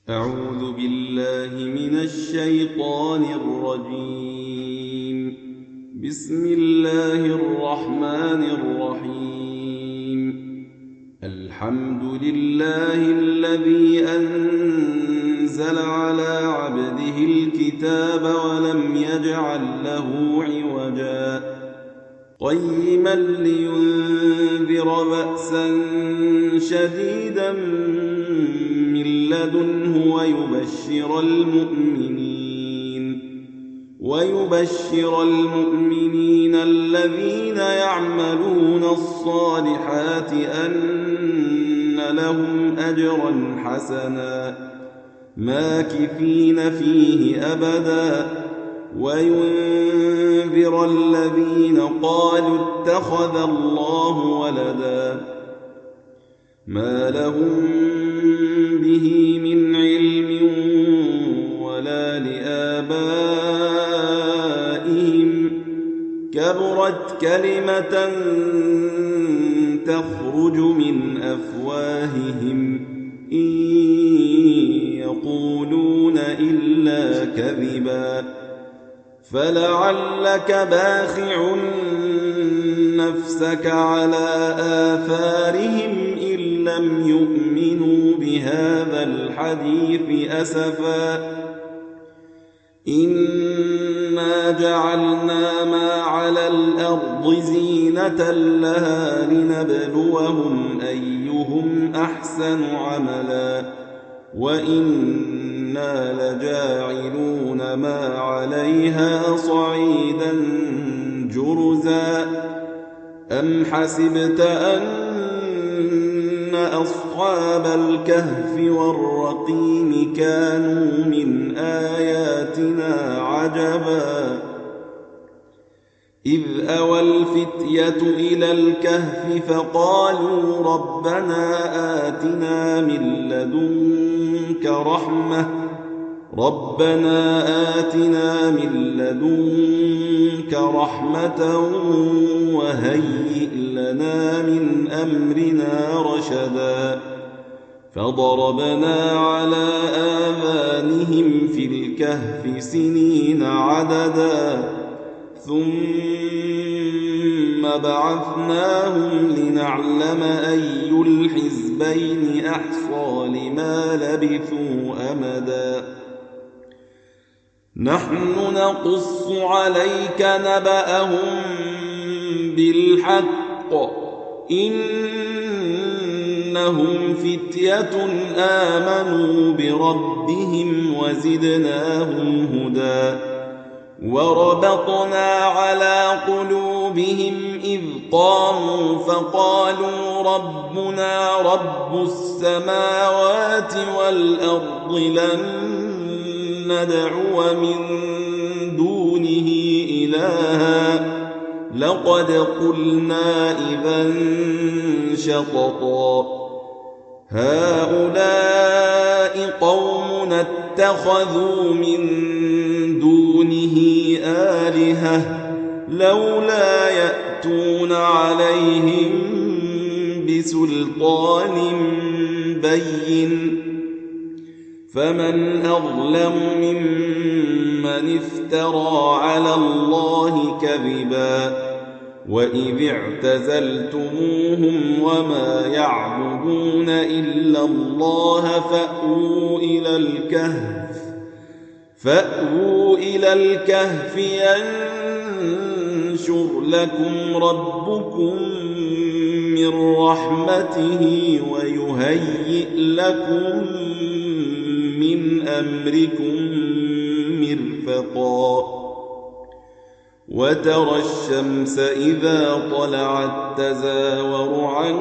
أعوذ بالله من الشيطان الرجيم. بسم الله الرحمن الرحيم. الحمد لله الذي أنزل على عبده الكتاب ولم يجعل له عوجا قيما لينذر بأسا شديدا من لدنه ويبشر المؤمنين الذين يعملون الصالحات أن لهم أجرا حسنا ماكثين فيه أبدا وينذر الذين قالوا اتخذ الله ولدا ما لهم به من علم ولا لآبائهم كبرت كلمة تخرج من أفواههم إن يقولون إلا كذبا فلعلك باخع نفسك على آثارهم إن لم يؤمنوا بهذا الحديث أسفا إنا جعلنا ما على الأرض زينة لها لنبلوهم أيهم أحسن عملا وإنا لجاعلون ما عليها صعيدا جرزا أم حسبت أن أصحاب الكهف والرقيم كانوا من آياتنا عجبا إذ أوى الفتية إلى الكهف فقالوا ربنا آتنا من لدنك رحمة وهيئ لنا من أمرنا رشدا فضربنا على آذانهم في الكهف سنين عددا ثم بعثناهم لنعلم أي الحزبين أحصى لما لبثوا أمدا نحن نقص عليك نبأهم بالحق إنهم فتية آمنوا بربهم وزدناهم هدى وربطنا على قلوبهم إذ قاموا فقالوا ربنا رب السماوات والأرض لن ندعو من دونه إلها لقد قلنا إذا شططا هؤلاء قومنا اتخذوا من دونه آلهة لولا يأتون عليهم بسلطان بين فمن أظلم ممن افترى على الله كذبا وإذ اعتزلتموهم وما يعبدون إلا الله فأووا إلى الكهف ينشر لكم ربكم من رحمته ويهيئ لكم من أمركم مرفقا وترى الشمس إذا طلعت تزاور عن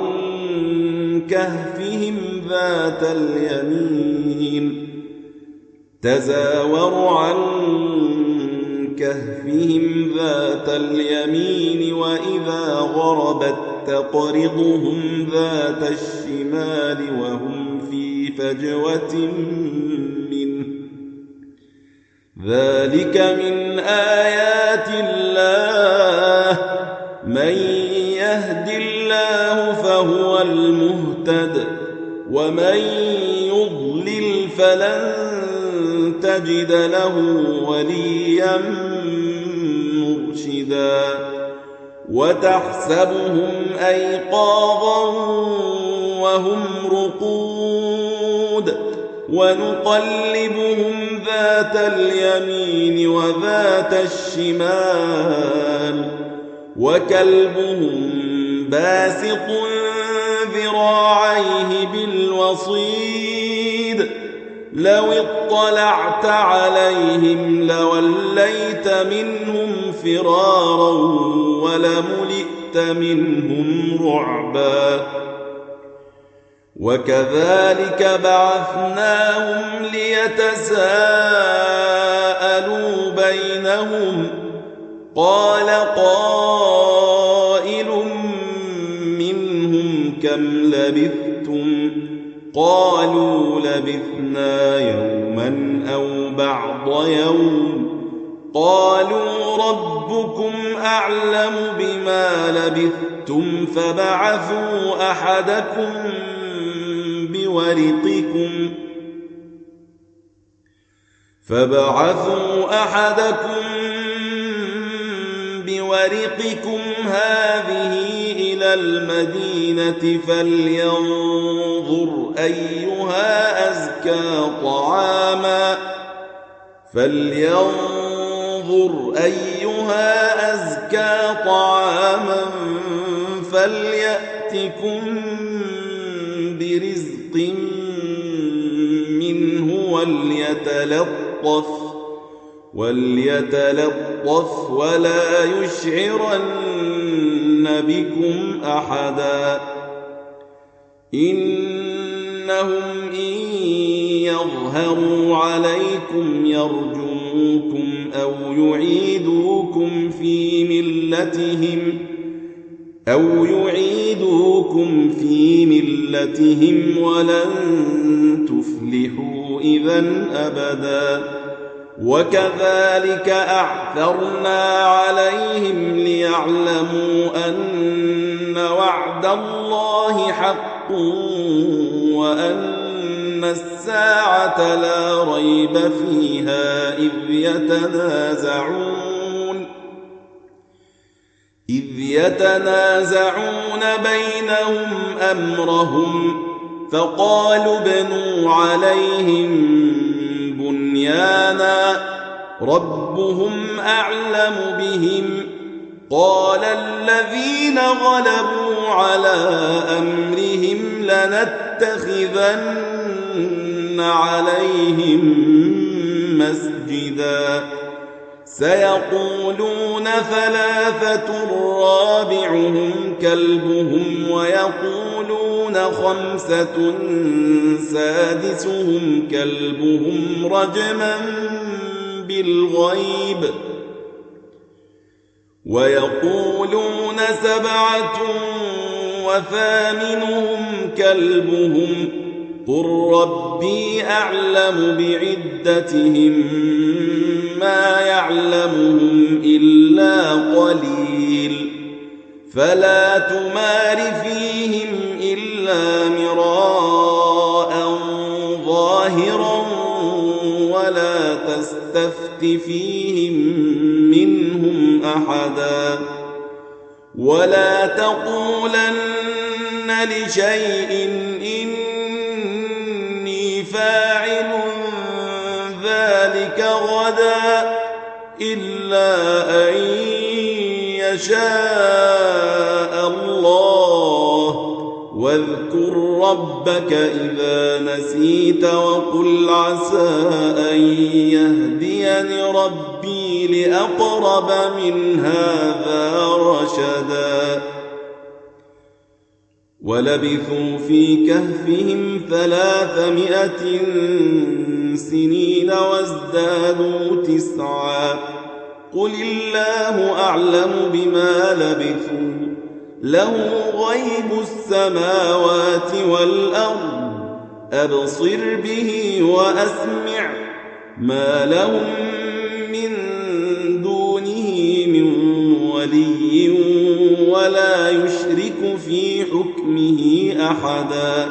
كهفهم ذات اليمين وإذا غربت تقرضهم ذات الشمال وهم في فجوة منه ذلك من آيات الله من يهد الله فهو المهتد ومن يضلل فلن تجد له وليا مرشدا وتحسبهم أيقاظا وهم رقود ونقلبهم ذات اليمين وذات الشمال وكلبهم باسط ذراعيه بالوصيد لو اطلعت عليهم لوليت منهم فرارا ولملئت منهم رعبا وكذلك بعثناهم ليتساءلوا بينهم قال قائل منهم كم لبثتم قالوا لبثنا يوما أو بعض يوم قالوا ربكم أعلم بما لبثتم فبعثوا أحدكم بورقكم هذه إلى المدينة فلينظر أيها أزكى طعاما فليأتكم برزق منه وليتلطف ولا يشعرن بكم أحدا إنهم إن يظهروا عليكم يرجوكم أو يعيدوكم في ملتهم ولن تفلحوا إذن أبدا وكذلك أعثرنا عليهم ليعلموا أن وعد الله حق وأن الساعة لا ريب فيها إذ يتنازعون بينهم أمرهم فقالوا ابنوا عليهم بنيانا ربهم أعلم بهم قال الذين غلبوا على أمرهم لنتخذن عليهم مسجدا سيقولون ثلاثة رابعهم كلبهم ويقولون خمسة سادسهم كلبهم رجما بالغيب ويقولون سبعة وثامنهم كلبهم قل ربي أعلم بعدتهم ما يعلمهم إلا قليل فلا تمار فيهم إلا مراء ظاهرا ولا تستفت فيهم منهم أحدا ولا تقولن لشيء إني فاعل ذلك غدا إلا أن يشاء الله واذكر ربك إذا نسيت وقل عسى أن يهديني ربي لأقرب من هذا رشدا ولبثوا في كهفهم 300 سنين وازدادوا 9 قل الله أعلم بما لبثوا له غيب السماوات والأرض أبصر به وأسمع ما لهم من دونه من ولي ولا يشرك في حكمه أحدا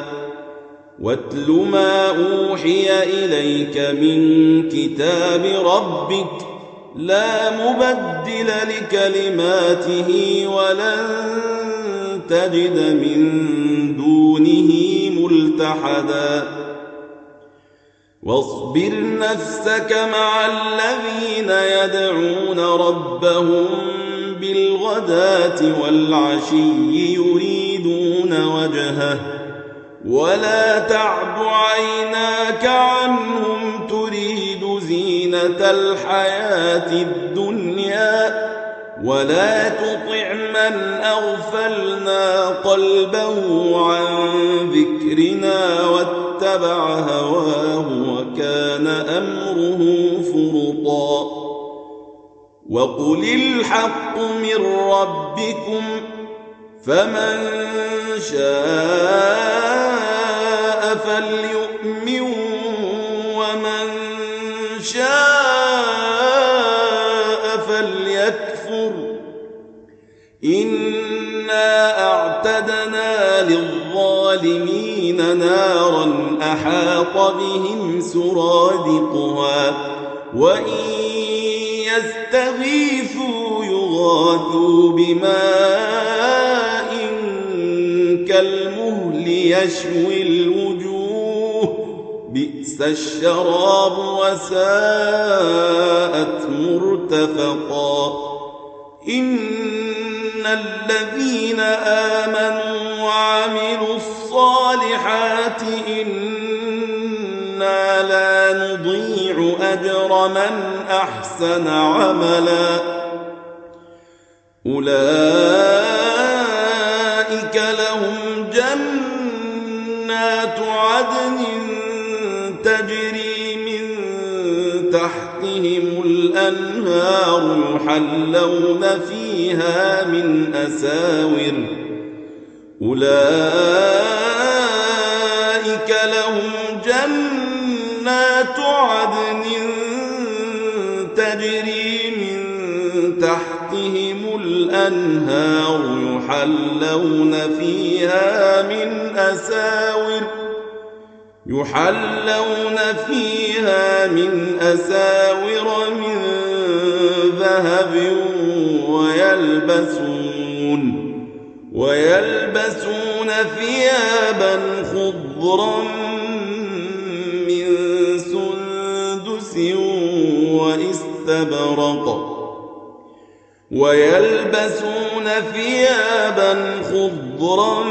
واتل ما أوحي إليك من كتاب ربك لا مبدل لكلماته ولن تجد من دونه ملتحدا واصبر نفسك مع الذين يدعون ربهم بالغداة والعشي يريدون وجهه ولا تعد عيناك عنهم تريد زينة الحياة الدنيا ولا تطع من أغفلنا قلبه عن ذكرنا واتبع هواه وكان أمره فرطا وقل الحق من ربكم فمن شاء فليؤمن ومن شاء فليكفر إنا أعتدنا للظالمين نارا أحاط بهم سرادقها وإن يستغيثوا يغاثوا بماء كالمهل يشوي الوجوه بئس الشراب وساءت مرتفقا إن الذين آمنوا وعملوا الصالحات إنا لا نضيع أجر من أحسن عملا أولئك لهم جنات عدن تجري من تحتهم الأنهار يحلون فيها من أساور أولئك لهم جنات عدن تجري من تحتهم الأنهار يحلون فيها من أساور من ذهب ويلبسون ثيابا خضرا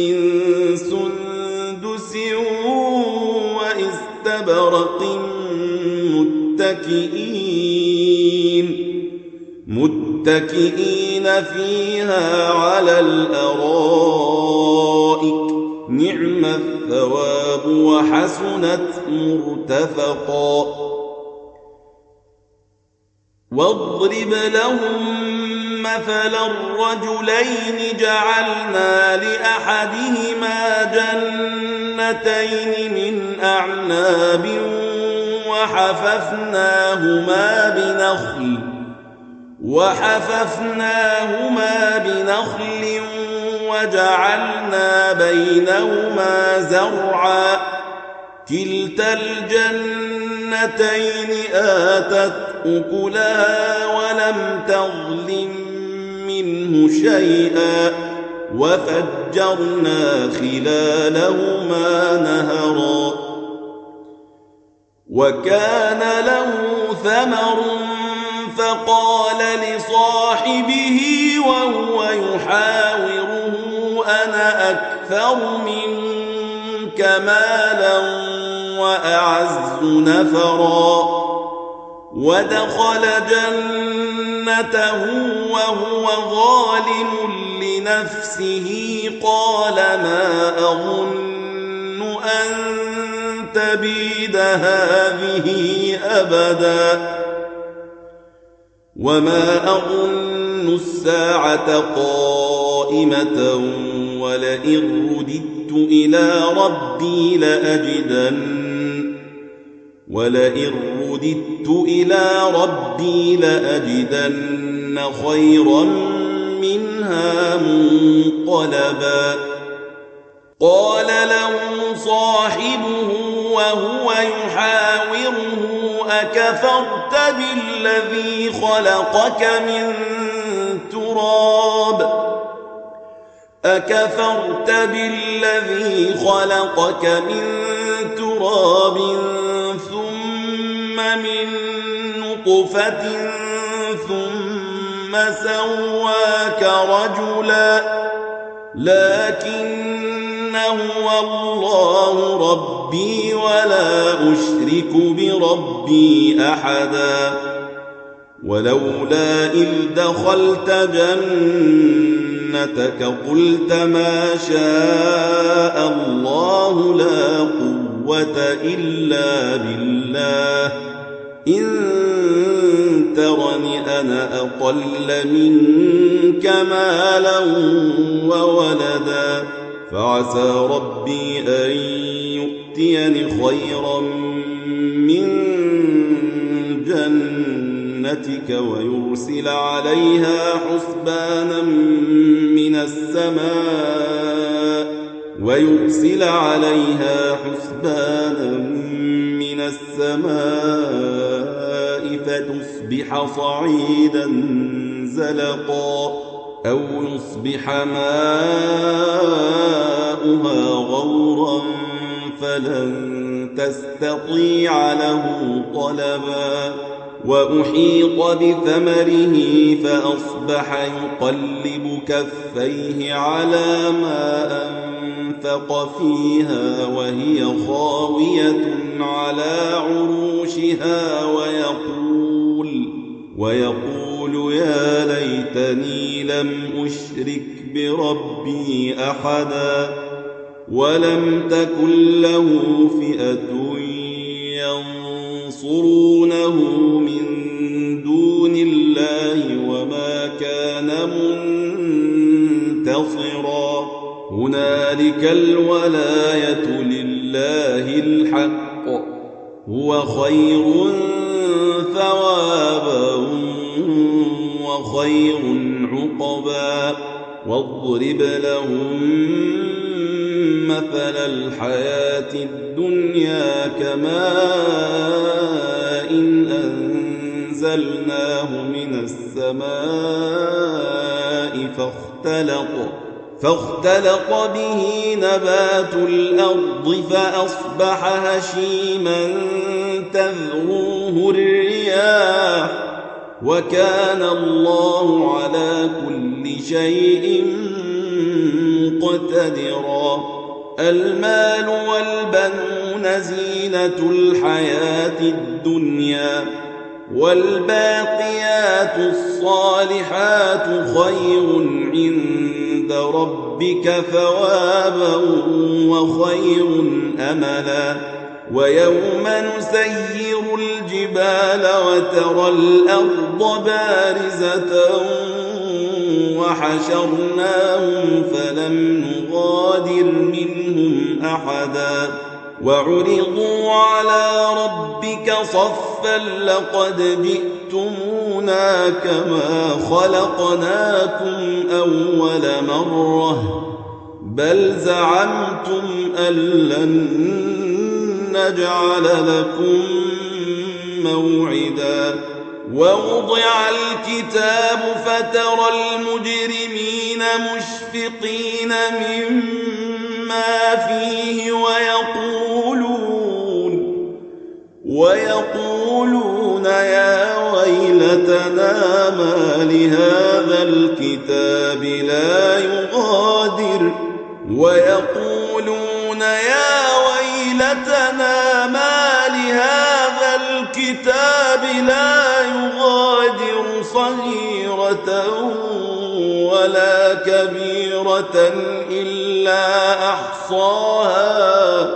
من سندس واستبرق متكئين فيها على الأرائك نعم الثواب وحسنت مرتفقا واضرب لهم مثل الرجلين جعلنا لأحدهما جنتين من أعناب وحففناهما بنخل وجعلنا بينهما زرعا كلتا الجنتين آتت أكلها ولم تظلم منه شيئا وفجرنا خلالهما نهرا وكان له ثمر فقال لصاحبه وهو يحاوره أنا أكثر منك مالا وأعز نفرا ودخل جنته وهو ظالم لنفسه قال ما أظن أن تبيد هذه أبدا وما أظن الساعة قائمة ولئن رددت إلى ربي لأجدن خيرا منها منقلبا قال له صاحبه وهو يحاوره أكفرت بالذي خلقك من تراب ثم من نطفة ثم سواك رجلا لكن هو الله ربي ولا أشرك بربي أحدا ولولا إذ دخلت جنتك قلت ما شاء الله لا قوة إلا بالله إن ترني أنا أقل منك مالا وولدا فعسى ربي أن يؤتيني خيرا من جنتك ويرسل عليها حسبانا من السماء فتصبح صعيدا زلقا أو يصبح ماؤها غورا فلن تستطيع له طلبا وأحيط بثمره فأصبح يقلب كفيه على ما أنفق فيها وهي خاوية على عروشها ويقول يا ليتني لم أشرك بربي أحدا ولم تكن له فئة ينصرونه من دون الله وما كان منتصرا هنالك الولاية لله الحق هو خير ثوابا وخير عقبا واضرب لهم مثل الحياة الدنيا كماء أنزلناه من السماء فاختلط به نبات الأرض فأصبح هشيما تذروه الرياح وكان الله على كل شيء مقتدرا المال والبنون زينة الحياة الدنيا والباقيات الصالحات خير عند ربك ثوابا وخير أملا ويوم نسير الجبال وترى الأرض بارزة وحشرناهم فلم نغادر منهم أحدا وعرضوا على ربك صفا لقد جئتمونا كما خلقناكم أول مرة بل زعمتم أن لن نجعل لكم موعدا ووضع الكتاب فترى المجرمين مشفقين مما فيه ويقولون يا ويلتنا ما لهذا الكتاب لا يغادر صغيرة ولا كبيرة إلا أحصاها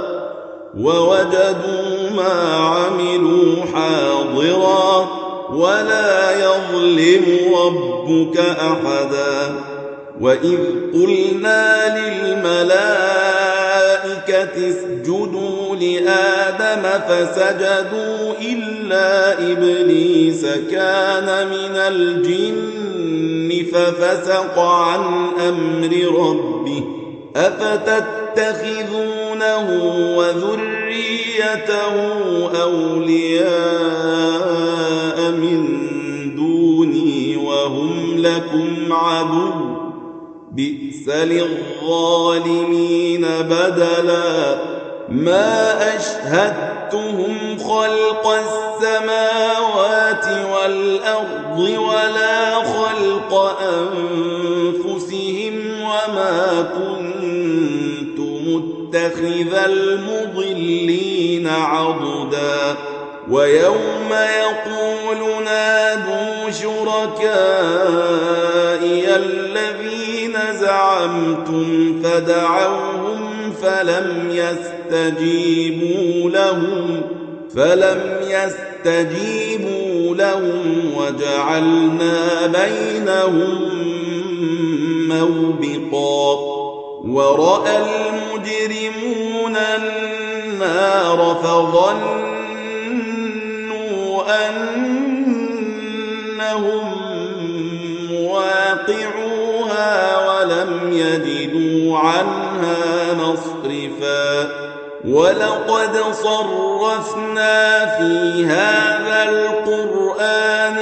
ووجدوا ما عملوا حاضرا ولا يظلم ربك أحدا وإذ قلنا للملائكة اسجدوا لآدم فسجدوا إلا إبليس كان من الجن ففسق عن أمر ربه أفتتخذونه تتخذونه وذريته أولياء من دوني وهم لكم عدو بئس للظالمين بدلا ما أشهدتهم خلق السماوات والأرض ولا خلق أنفسهم وما كنت متخذ المضلين عضدا ويوم يقول نادوا شركائي الذين زعمتم فدعوهم فلم يستجيبوا لهم وجعلنا بينهم موبقا ورأى المجرمون النار فظنوا أنهم مواقعوها ولم يجدوا عنها مصرفا ولقد صرفنا في هذا القرآن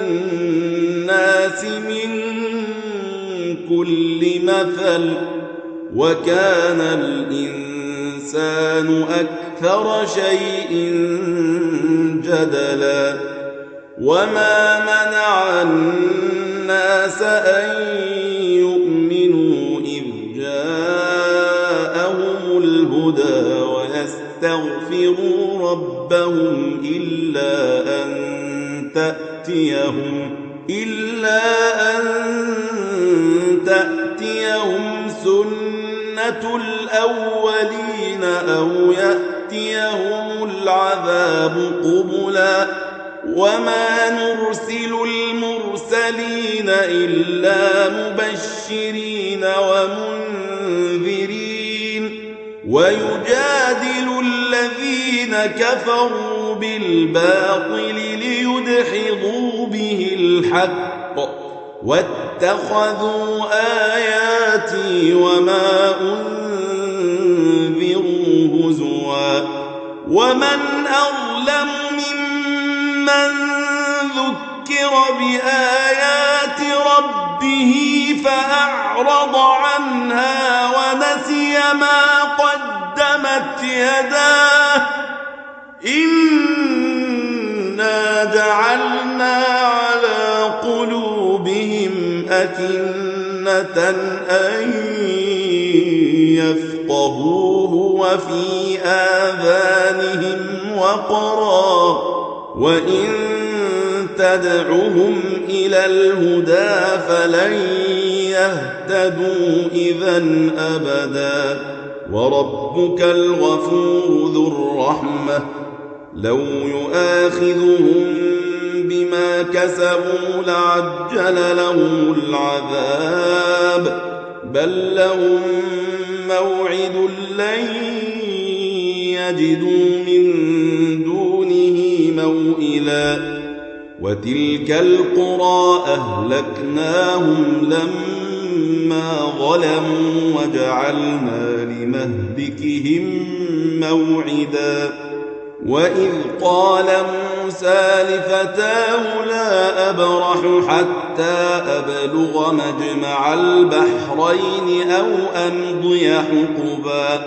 للناس من كل مثل وكان الإنسان أكثر شيء جدلا وما منع الناس أن يؤمنوا إذ جاءهم الهدى ويستغفروا ربهم إلا أن تأتيهم سنة الأولين أو يأتيهم العذاب قبلا وما نرسل المرسلين إلا مبشرين ومنذرين ويجادل الذين كفروا بالباطل ليدحضوا به الحق واتخذوا آياتي وما أنذروا هزوا ومن أظلم ممن ذكر بآيات ربه فأعرض عنها ونسي ما قدمت يداه إنا جعلنا على قلوبهم أكنة أن يفقهوه وفي آذانهم وقرا وإن تدعهم إلى الهدى فلن يهتدوا إذا أبدا وربك الغفور ذو الرحمة لو يؤاخذهم بما كسبوا لعجل لهم العذاب بل لهم موعد لن يجدوا من دونه موئلا وتلك القرى أهلكناهم لما ظلموا وجعلنا لمهلكهم موعدا وإذ قال موسى لفتاه لا أبرح حتى أبلغ مجمع البحرين أو أمضي حقبا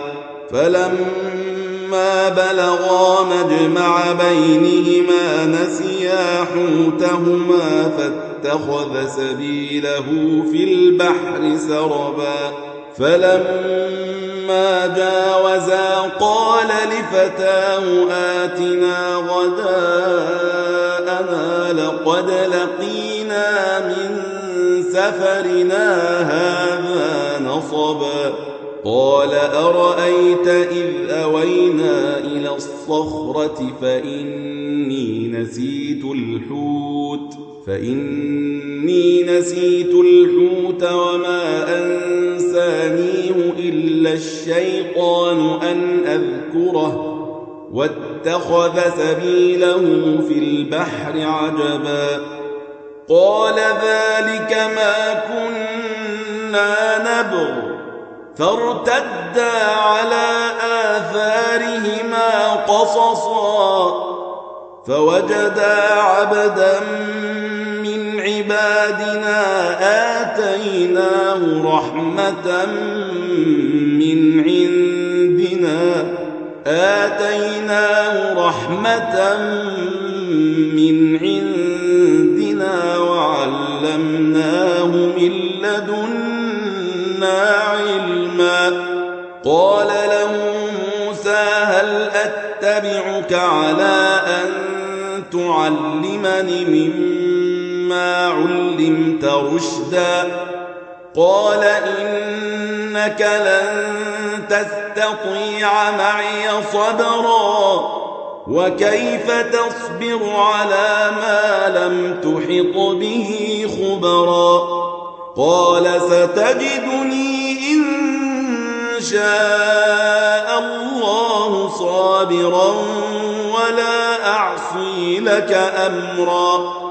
فلما بلغا مجمع بينهما نسيا حوتهما فاتخذ سبيله في البحر سربا فلما جاوزا قال لفتاه آتنا غداءنا لقد لقينا من سفرنا هذا نصبا قال أرأيت إذ أوينا إلى الصخرة فإني نسيت الحوت وما أنسانيه إلا الشيطان أن أذكره واتخذ سبيله في البحر عجبا قال ذلك ما كنا نبغ فارتدا على آثارهما قصصا فوجدا عبدا من عبادنا آتيناه رحمة من عندنا وعلمناه من لدنا علما. قال له موسى هل أتبعك على أن تعلمني مما علمت رشدا؟ قال إنك لن تستطيع معي صبرا وكيف تصبر على ما لم تحط به خبرا؟ قال ستجدني إن شاء الله صابرا ولا أعصي لك أمرا.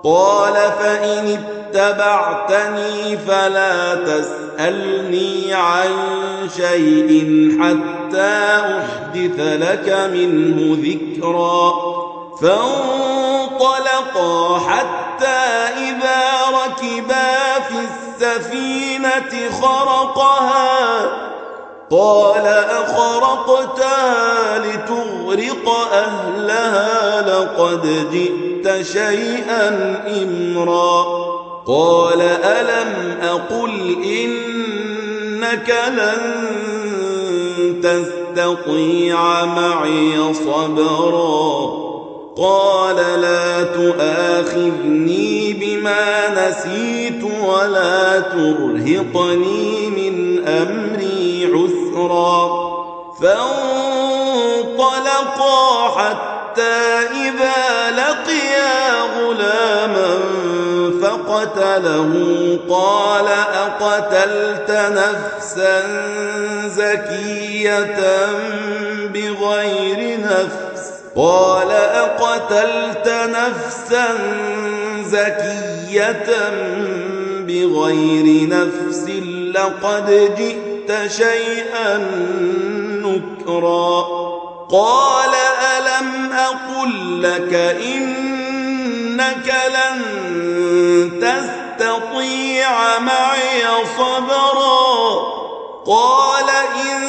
قال فإن اتبعتني فلا تسألني عن شيء حتى أحدث لك منه ذكرا. فانطلقا حتى إذا ركبا في السفينة خرقها قال أخرقتها لتغرق أهلها لقد جئت شيئا إمرا. قال ألم أقل إنك لن تستطيع معي صبرا؟ قال لا تؤاخذني بما نسيت ولا ترهقني من أمري عسرا. فانطلقا حتى إذا لقيا غلاما فقتله قال أقتلت نفسا زكية بغير نفس لقد جئت شيئا نكرا. قال ألم أقل لك إنك لن تستطيع معي صبرا؟ قال إن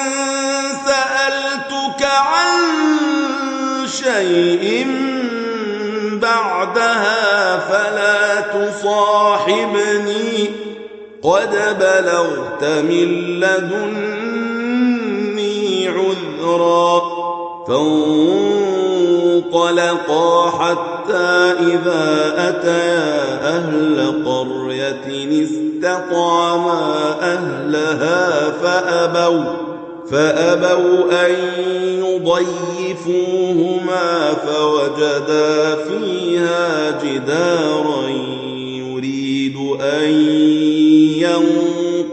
سألتك عن شيء بعدها فلا تصاحبني قد بلغت من لدني عذرا. فانطلقا حتى إذا أتيا أهل قرية استطعما أهلها فأبوا أن يضيفوهما فوجدا فيها جدارا يريد أن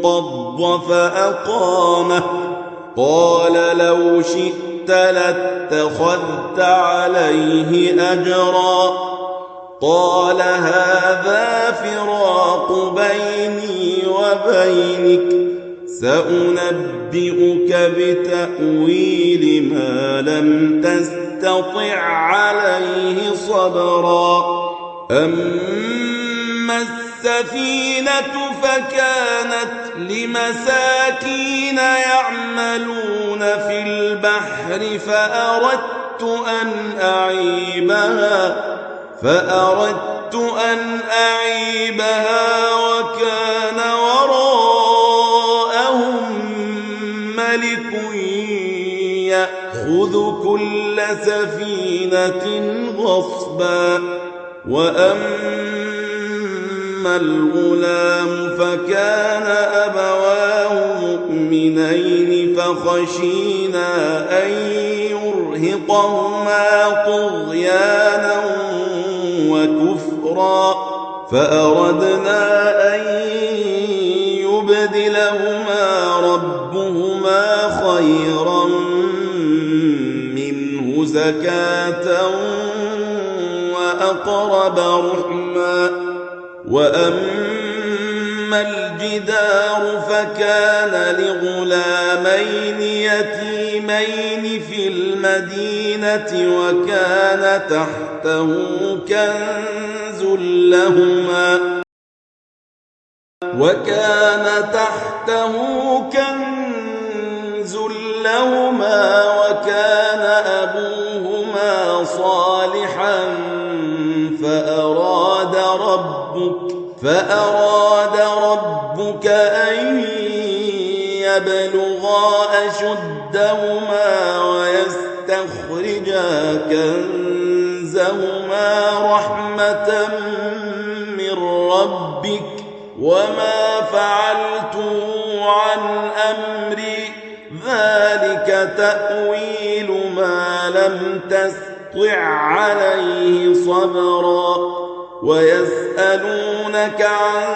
ينقض فأقامه. قال لو شئت لاتخذت عليه أجرا. قال هذا فراق بيني وبينك سأنبئك بتأويل ما لم تستطع عليه صبرا. أما السفينة فكانت لمساكين يعملون في البحر فأردت أن أعيبها وكان وراءهم ملك يأخذ كل سفينة غصبا. وأما الغلام فكان أبواه مؤمنين فخشينا أن يرهقهما طغيانا وكفرا فأردنا أن يبدلهما ربهما خيرا منه زكاة وأقرب رحما. وأما الجدار فكان لغلامين يتيمين في المدينة وكان تحته كنز لهما وكان أبوهما صالحا فأراد ربك أن يبلغا أشدهما ويستخرجا كنزهما رحمة من ربك وما فعلته عن أمري ذلك تأويل ما لم تستطع عليه صبرا ويسألونك عن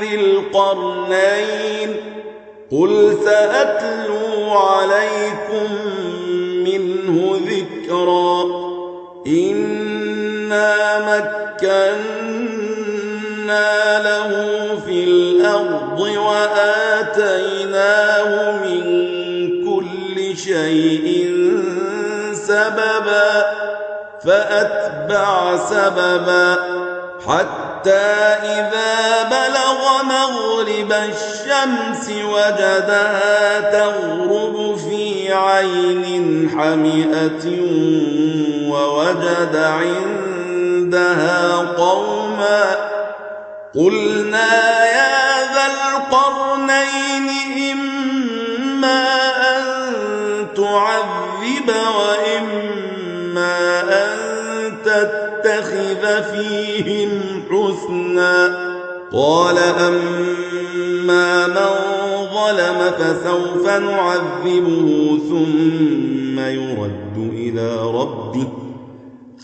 ذي القرنين قل سأتلو عليكم منه ذكرا إنا مكنا له في الأرض وآتيناه من كل شيء سببا فأتبع سببا حتى إذا بلغ مغرب الشمس وجدها تغرب في عين حمئة ووجد عندها قوما قلنا يا ذا القرنين إما أن تعذب وإما أن تتخذ فيهم حسنا قال أما من ظلم فسوف نعذبه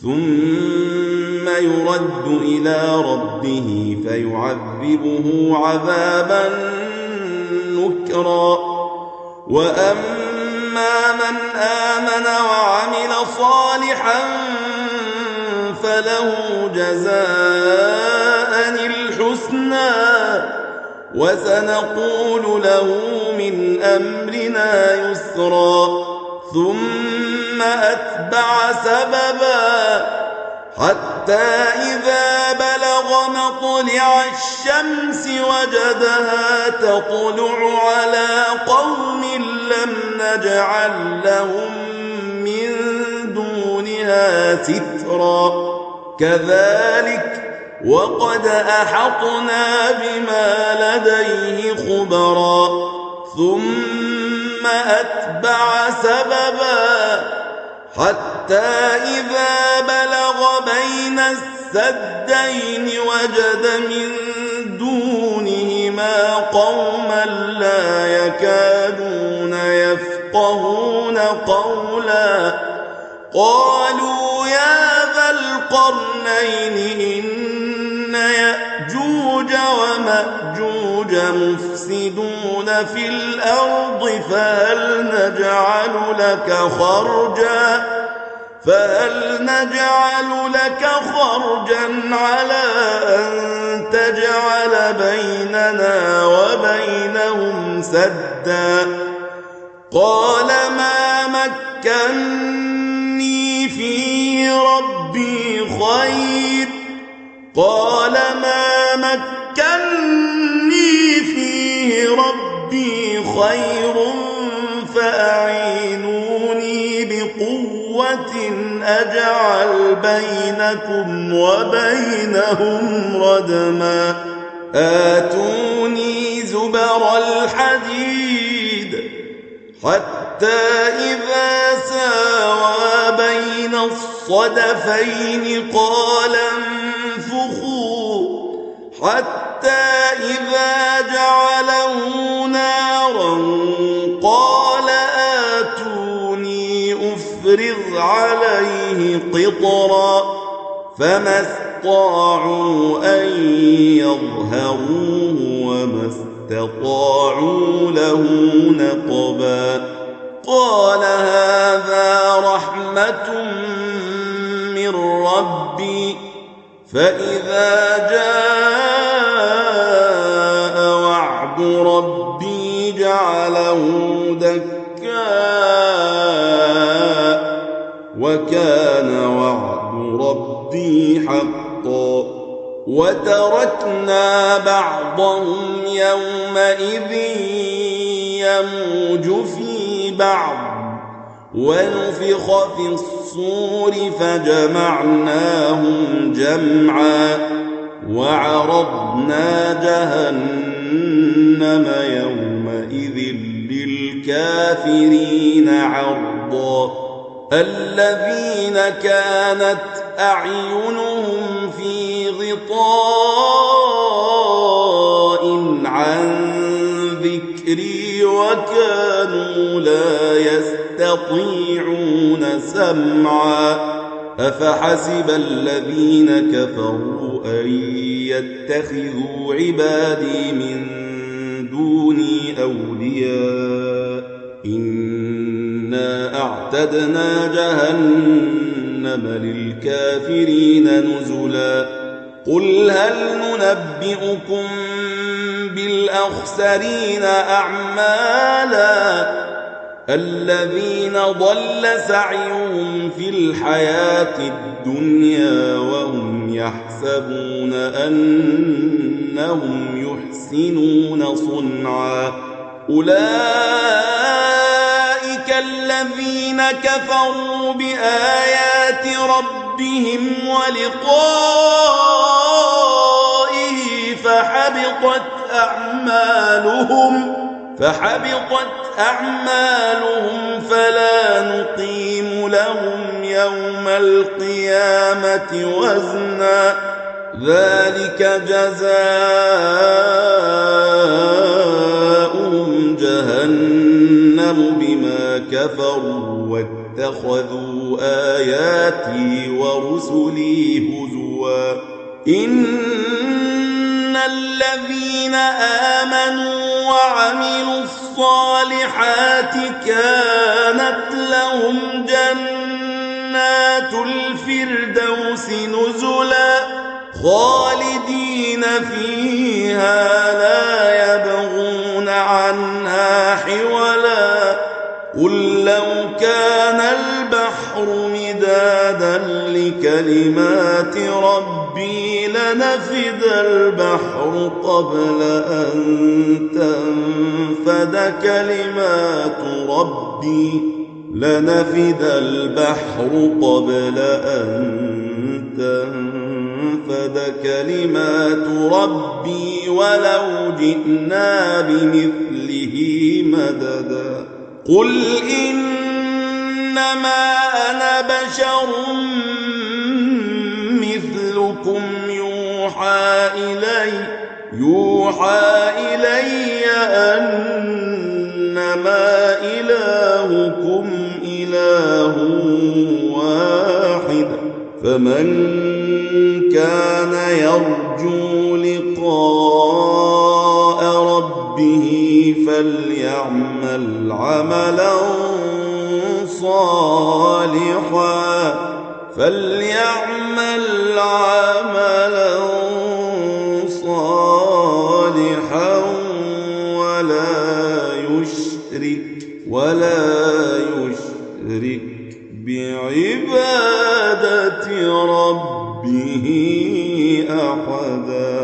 ثم يرد إلى ربه فيعذبه عذابا نكرا وأما من آمن وعمل صالحا فله جزاء الحسنى وسنقول له من أمرنا يسرا ثم أتبع سببا حتى إذا بلغ مطلع الشمس وجدها تطلع على قوم لم نجعل لهم من دونها سترا كذلك وقد أحطنا بما لديه خبرا ثم أتبع سببا حتى إذا بلغ بين السدين وجد من دونهما قوما لا يكادون يفقهون قولا قالوا يا ذا القرنين إن يأجوج ومأجوج مفسدون في الأرض فهل نجعل لك خرجا على أن تجعل بيننا وبينهم سدا قال ما مكني فيه ربي خير فأعينوني بقوة أجعل بينكم وبينهم ردما آتوني زبر الحديد حتى إذا ساوى بين الصدفين قال انفخوا حتى إذا جعله نارا قال آتوني أفرغ عليه قطرا فما استطاعوا أن يظهروه وما استطاعوا له نقبا قال هذا رحمة من ربي فإذا جاء وعد ربي جعله دكاء وكان وعد ربي حقا وتركنا بعضهم يومئذ يموج في بعض ونفخ في الصور فجمعناهم جمعا وعرضنا جهنم يومئذ للكافرين عرضا الذين كانت أعينهم في غطاء عن ذكري وكانوا لا يستطيعون سمعا أفحسب الذين كفروا أن يتخذوا عبادي من دوني أولياء إنا أعتدنا جهنم للكافرين نزلا قل هل ننبئكم بالأخسرين أعمالا الذين ضل سعيهم في الحياة الدنيا وهم يحسبون أنهم يحسنون صنعا أولئك الذين كفروا بآيات ربهم ولقائه فحبطت أعمالهم فلا نقيم لهم يوم القيامة وزنا ذلك جزاؤهم جهنم بما كفروا واتخذوا آياتي ورسلي هزوا إن الذين آمنوا وعملوا الصالحات كانت لهم جنات الفردوس نزلا خالدين فيها لا يبغون عنها حولا قل لو كان البحر مدادا لكلمات ربي لنفد البحر قبل أن تنفد كلمات ربي ولو جئنا بمثله مددا قل إنما أنا بشر مثلكم يوحى إلي أنما إلهكم إله واحد فمن كان يرجو لقاء ربه فليعمل عملا صالحا ولا يشرك بعبادة ربه أحدا.